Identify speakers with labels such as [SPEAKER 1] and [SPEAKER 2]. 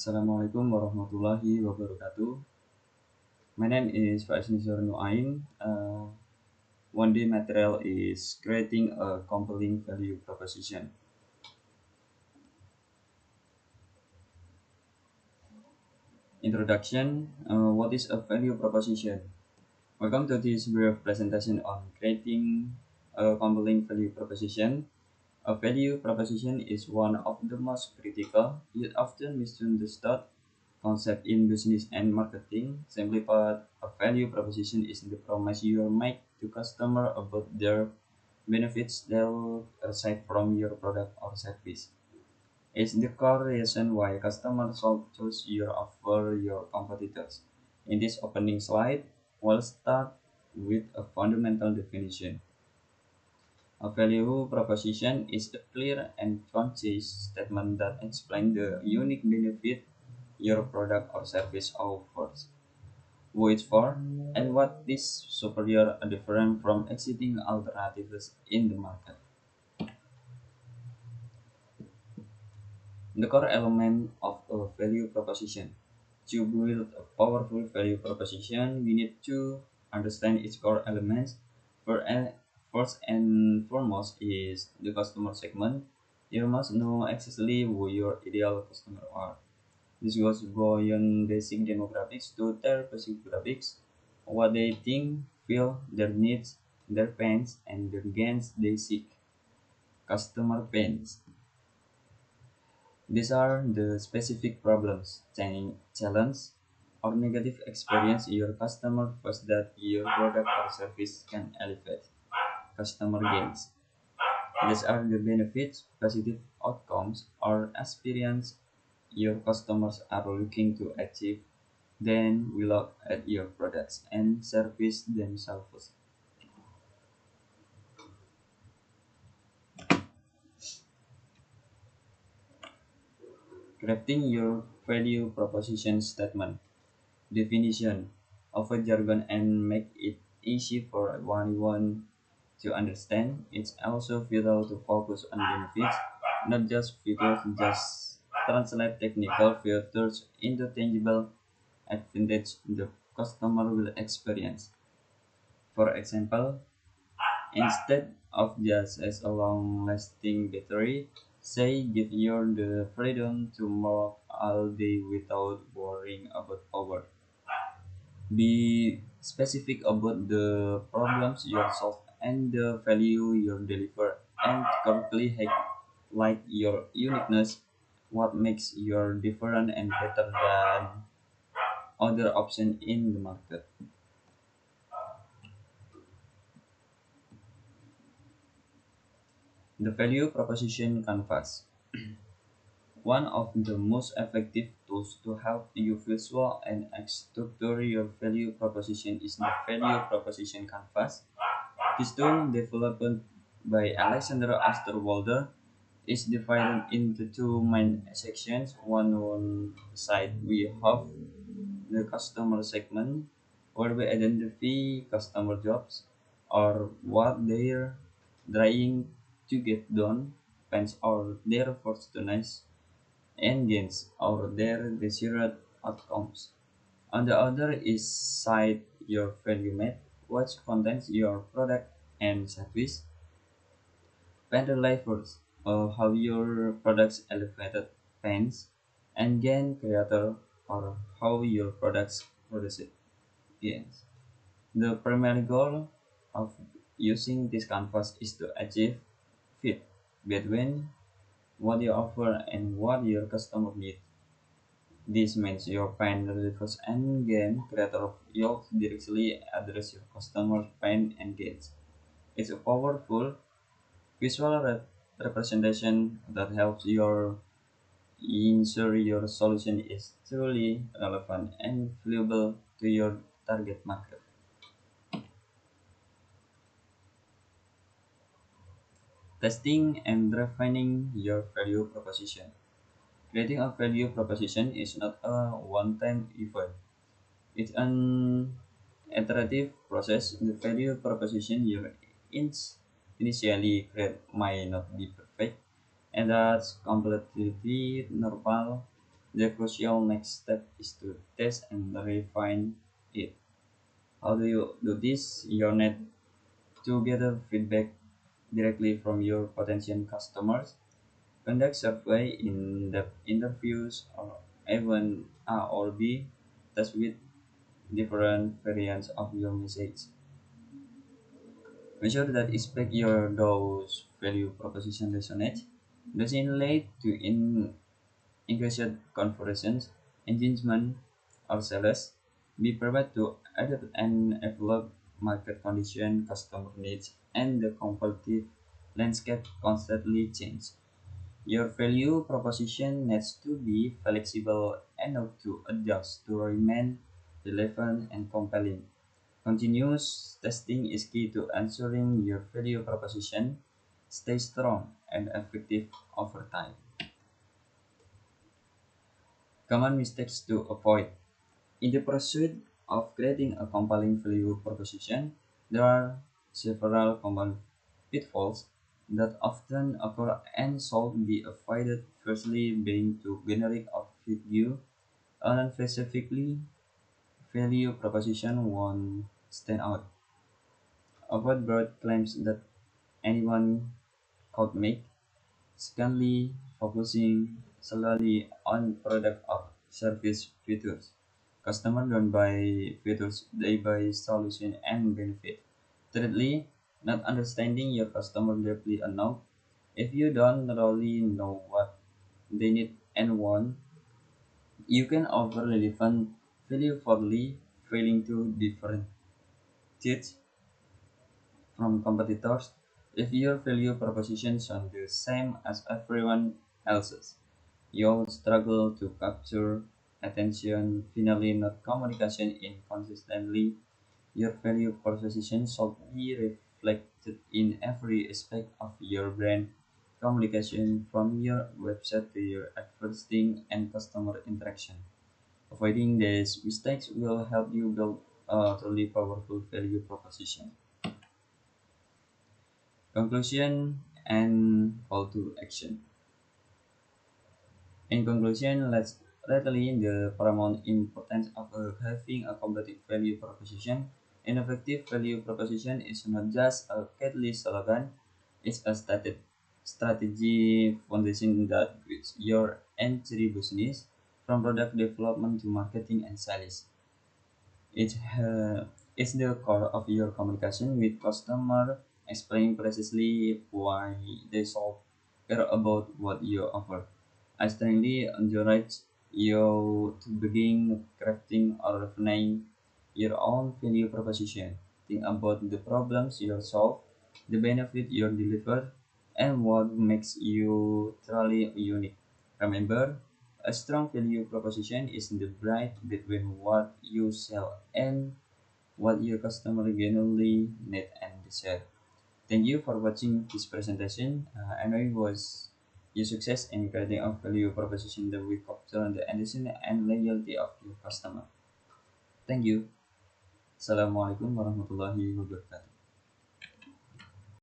[SPEAKER 1] Assalamualaikum warahmatullahi wabarakatuh. My name is Faiz Nizar Nuain. One day material is creating a compelling value proposition. Introduction. What is a value proposition? Welcome to this brief presentation on creating a compelling value proposition. A value proposition is one of the most critical yet often misunderstood concept in business and marketing. Simply put, a value proposition is the promise you make to customer about their benefits they'll receive from your product or service. It's the core reason why customers will choose your over your competitors. In this opening slide, we'll start with a fundamental definition. A value proposition is a clear and concise statement that explains the unique benefit your product or service offers, who it's for, and what is superior or different from existing alternatives in the market. The core element of a value proposition. To build a powerful value proposition, we need to understand its core elements. First and foremost is the customer segment. You must know exactly who your ideal customer are. This goes beyond basic demographics to psychographics, what they think, feel, their needs, their pains, and the gains they seek. Customer pains. These are the specific problems, challenge, or negative experience your customer face that your product or service can elevate. Customer gains. These are the benefits, positive outcomes, or experience your customers are looking to achieve. Then we look at your products and service themselves. Crafting your value proposition statement. Definition of a jargon and make it easy for anyone to understand. It's also vital to focus on benefits, not just features, just translate technical features into tangible advantage the customer will experience. For example, instead of just as a long-lasting battery, say give you the freedom to work all day without worrying about power. Be specific about the problems you solve and the value you deliver, and correctly highlight your uniqueness, what makes you different and better than other options in the market. The value proposition canvas. One of the most effective tools to help you visual and structure your value proposition is the value proposition canvas. This tool, developed by Alexander Osterwalder, is divided into two main sections. One on the side we have the customer segment, where we identify customer jobs or what they're trying to get done, pains or their fortunes and gains or their desired outcomes. On the other is side your value map, which contains your product and service. Vendor levers, how your products elevated pains and gain creator or how your products produce gains. The primary goal of using this canvas is to achieve fit between what you offer and what your customer needs. This means your pain relievers and gain creator of your directly address your customer pain and gains. It's a powerful visual representation that helps your ensure your solution is truly relevant and valuable to your target market. Testing and refining your value proposition. Creating a value proposition is not a one-time event. It's an iterative process. The value proposition you initially create might not be perfect, and that's completely normal. The crucial next step is to test and refine it. How do you do this? You need to gather feedback directly from your potential customers, conduct survey in-depth interviews, or even A or B test with different variants of your message. Measure that expect your those value proposition resonate. Does it lead to increased conversions, engagement, or sales? Be prepared to adapt and evolve market condition, customer needs, and the competitive landscape constantly change. Your value proposition needs to be flexible enough to adjust to remain relevant and compelling. Continuous testing is key to ensuring your value proposition stays strong and effective over time. Common mistakes to avoid. In the pursuit of creating a compelling value proposition, there are several common pitfalls that often occur and should be avoided. Firstly, being too generic or vague, unspecifically value proposition won't stand out. Avoid broad claims that anyone could make. Secondly, focusing solely on product or service features. Customers don't buy features, they buy solution and benefit. Thirdly, not understanding your customer deeply enough. If you don't really know what they need and want, you can offer relevant value fully failing to differentiate from competitors. If your value proposition sounds the same as everyone else's, you'll struggle to capture attention. Finally, not communication inconsistently. Your value proposition should be reflected in every aspect of your brand communication, from your website to your advertising and customer interaction. Avoiding these mistakes will help you build a truly powerful value proposition. Conclusion and call to action. In conclusion, let's reiterating the paramount importance of having a competitive value proposition. An effective value proposition is not just a catchy slogan, it's a stated strategy foundation that guides your entire business from product development to marketing and sales. It's the core of your communication with customer, explain precisely why they should care about what you offer. I strongly encourage you to begin crafting or refining your own value proposition. Think about the problems you solve, the benefit you deliver, and what makes you truly unique. Remember, a strong value proposition is the bridge between what you sell and what your customer genuinely need and desire. Thank you for watching this presentation. I know it was your success in creating a value proposition that will capture the attention and loyalty of your customer. Thank you. Assalamualaikum warahmatullahi wabarakatuh.